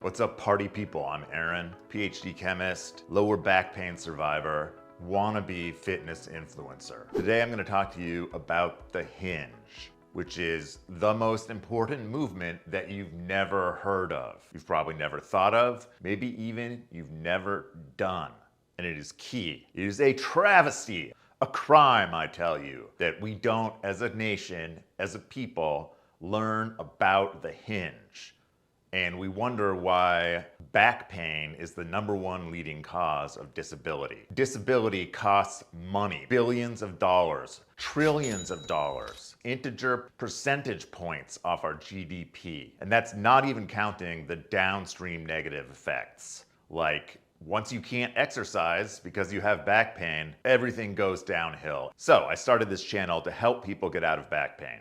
What's up, party people? I'm Aaron, PhD chemist, lower back pain survivor, wannabe fitness influencer. Today I'm going to talk to you about the hinge, which is the most important movement that you've never heard of. You've probably never thought of, maybe even you've never done. And it is key. It is a travesty, a crime, I tell you, that we don't, as a nation, as a people, learn about the hinge. And we wonder why back pain is the #1 leading cause of disability. Disability costs money, billions of dollars, trillions of dollars, integer percentage points off our GDP. And that's not even counting the downstream negative effects, like once you can't exercise because you have back pain, everything goes downhill. So I started this channel to help people get out of back pain.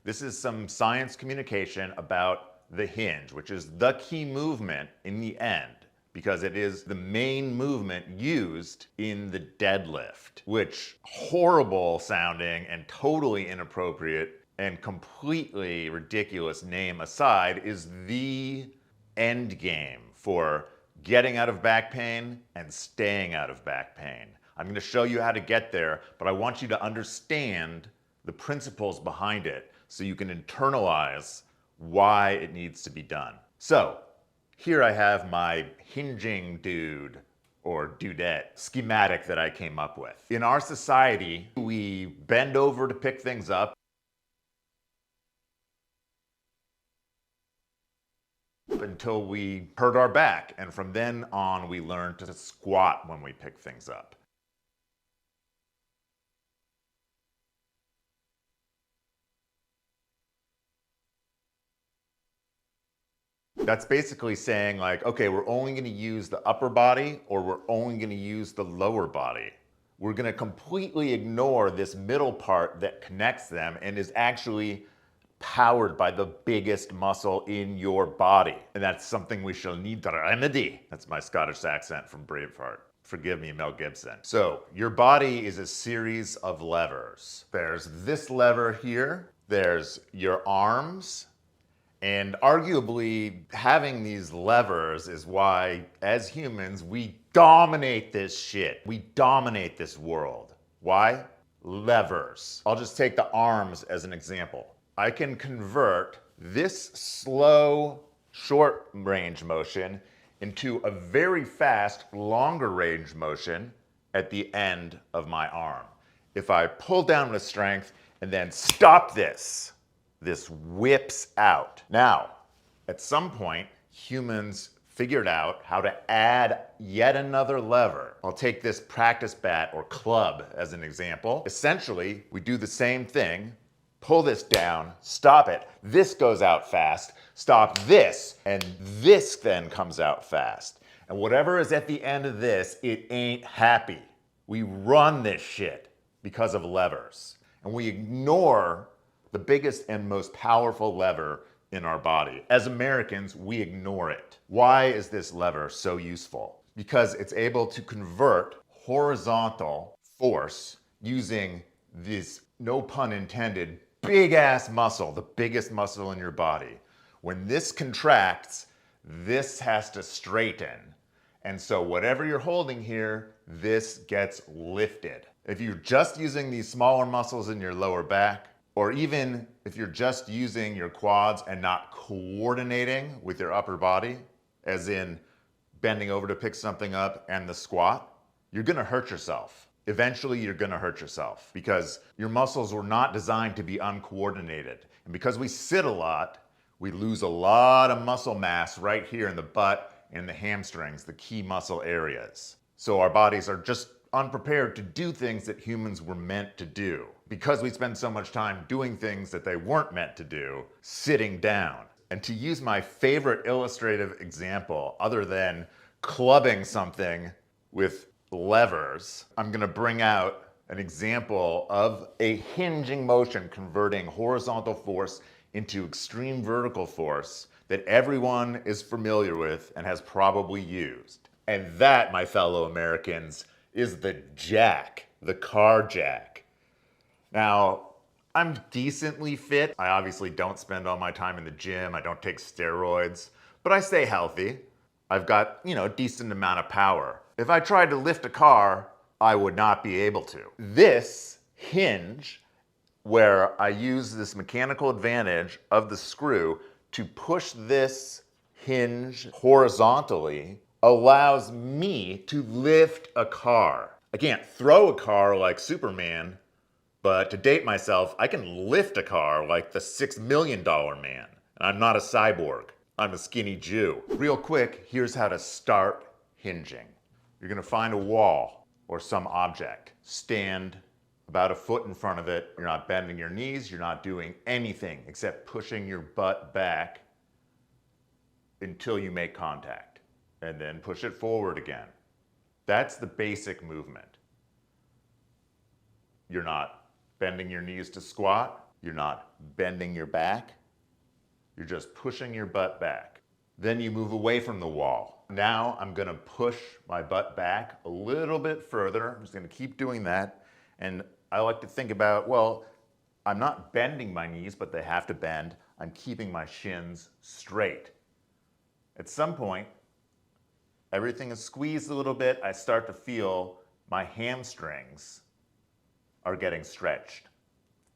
This is some science communication about the hinge, which is the key movement in the end, because it is the main movement used in the deadlift, which, horrible sounding and totally inappropriate and completely ridiculous name aside, is the end game for getting out of back pain and staying out of back pain. I'm going to show you how to get there, but I want you to understand the principles behind it so you can internalize why it needs to be done. So here I have my hinging dude or dudette schematic that I came up with. In our society, we bend over to pick things up until we hurt our back, and from then on we learn to squat when we pick things up. That's basically saying, like, okay, we're only going to use the upper body or we're only going to use the lower body. We're going to completely ignore this middle part that connects them and is actually powered by the biggest muscle in your body. And that's something we shall need to remedy. That's my Scottish accent from Braveheart. Forgive me, Mel Gibson. So your body is a series of levers. There's this lever here. There's your arms. And arguably, having these levers is why, as humans, we dominate this shit. We dominate this world. Why? Levers. I'll just take the arms as an example. I can convert this slow, short range motion into a very fast, longer range motion at the end of my arm. If I pull down with strength and then stop this whips out. Now, at some point, humans figured out how to add yet another lever. I'll take this practice bat or club as an example. Essentially, we do the same thing. Pull this down, stop it. This goes out fast. Stop this, and this then comes out fast. And whatever is at the end of this, it ain't happy. We run this shit because of levers. And we ignore the biggest and most powerful lever in our body. As Americans, we ignore it. Why is this lever so useful? Because it's able to convert horizontal force using this, no pun intended, big ass muscle, the biggest muscle in your body. When this contracts, this has to straighten. And so whatever you're holding here, this gets lifted. If you're just using these smaller muscles in your lower back, or even if you're just using your quads and not coordinating with your upper body, as in bending over to pick something up and the squat, you're gonna hurt yourself. Eventually, you're gonna hurt yourself because your muscles were not designed to be uncoordinated. And because we sit a lot, we lose a lot of muscle mass right here in the butt and the hamstrings, the key muscle areas. So our bodies are just unprepared to do things that humans were meant to do, because we spend so much time doing things that they weren't meant to do, sitting down. And to use my favorite illustrative example, other than clubbing something with levers, I'm gonna bring out an example of a hinging motion converting horizontal force into extreme vertical force that everyone is familiar with and has probably used. And that, my fellow Americans, is the jack, the car jack. Now, I'm decently fit. I obviously don't spend all my time in the gym. I don't take steroids. but I stay healthy. I've got, a decent amount of power. If I tried to lift a car, I would not be able to. This hinge, where I use this mechanical advantage of the screw to push this hinge horizontally, allows me to lift a car. I can't throw a car like Superman, but to date myself, I can lift a car like the $6 million man. And I'm not a cyborg. I'm a skinny Jew. Real quick, here's how to start hinging. You're gonna find a wall or some object. Stand about a foot in front of it. You're not bending your knees. You're not doing anything except pushing your butt back until you make contact. And then push it forward again. That's the basic movement. You're not bending your knees to squat. You're not bending your back. You're just pushing your butt back. Then you move away from the wall. Now I'm gonna push my butt back a little bit further. I'm just gonna keep doing that. And I like to think about, well, I'm not bending my knees, but they have to bend. I'm keeping my shins straight. At some point, everything is squeezed a little bit. I start to feel my hamstrings are getting stretched.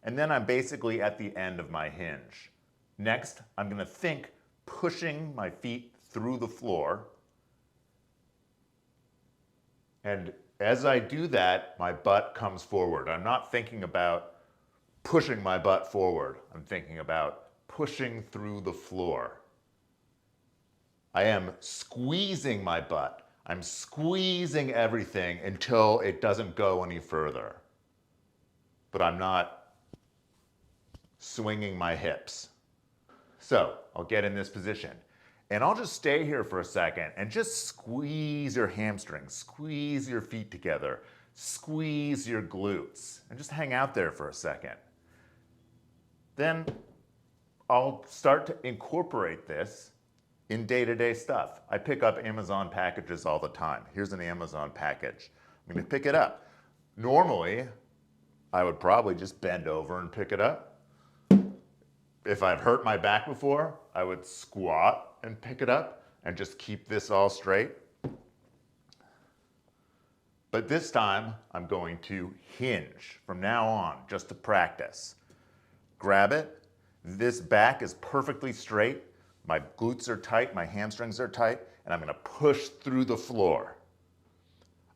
And then I'm basically at the end of my hinge. Next, I'm gonna think pushing my feet through the floor. And as I do that, my butt comes forward. I'm not thinking about pushing my butt forward. I'm thinking about pushing through the floor. I am squeezing my butt. I'm squeezing everything until it doesn't go any further. But I'm not swinging my hips. So I'll get in this position and I'll just stay here for a second and just squeeze your hamstrings, squeeze your feet together, squeeze your glutes, and just hang out there for a second. Then I'll start to incorporate this in day-to-day stuff. I pick up Amazon packages all the time. Here's an Amazon package. I'm gonna pick it up. Normally, I would probably just bend over and pick it up. If I've hurt my back before, I would squat and pick it up and just keep this all straight. But this time, I'm going to hinge from now on, just to practice. Grab it. This back is perfectly straight. My glutes are tight, my hamstrings are tight, and I'm gonna push through the floor.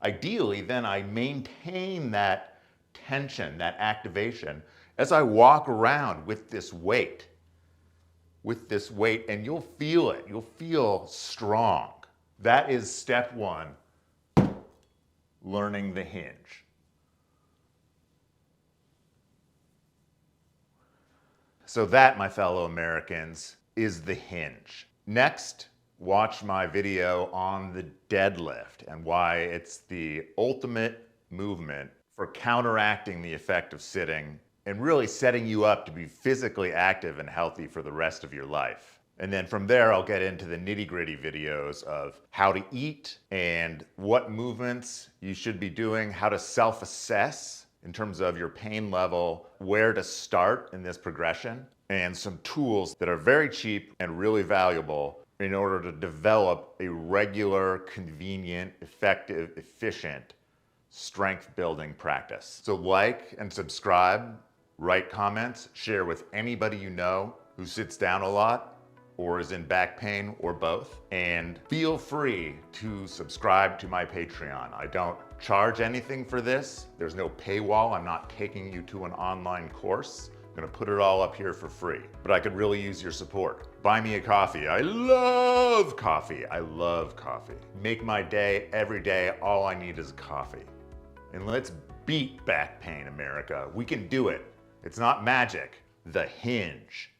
Ideally, then I maintain that tension, that activation, as I walk around with this weight, and you'll feel it. You'll feel strong. That is step one, learning the hinge. So that, my fellow Americans, is the hinge. Next, watch my video on the deadlift and why it's the ultimate movement for counteracting the effect of sitting and really setting you up to be physically active and healthy for the rest of your life. And then from there, I'll get into the nitty-gritty videos of how to eat and what movements you should be doing, how to self-assess in terms of your pain level, where to start in this progression, and some tools that are very cheap and really valuable in order to develop a regular, convenient, effective, efficient strength building practice. So like and subscribe, write comments, share with anybody you know who sits down a lot or is in back pain or both. And feel free to subscribe to my Patreon. I don't charge anything for this. There's no paywall. I'm not taking you to an online course. I'm gonna put it all up here for free, but I could really use your support. Buy me a coffee. I love coffee. I love coffee. Make my day every day. All I need is coffee. And let's beat back pain, America. We can do it. It's not magic. The hinge.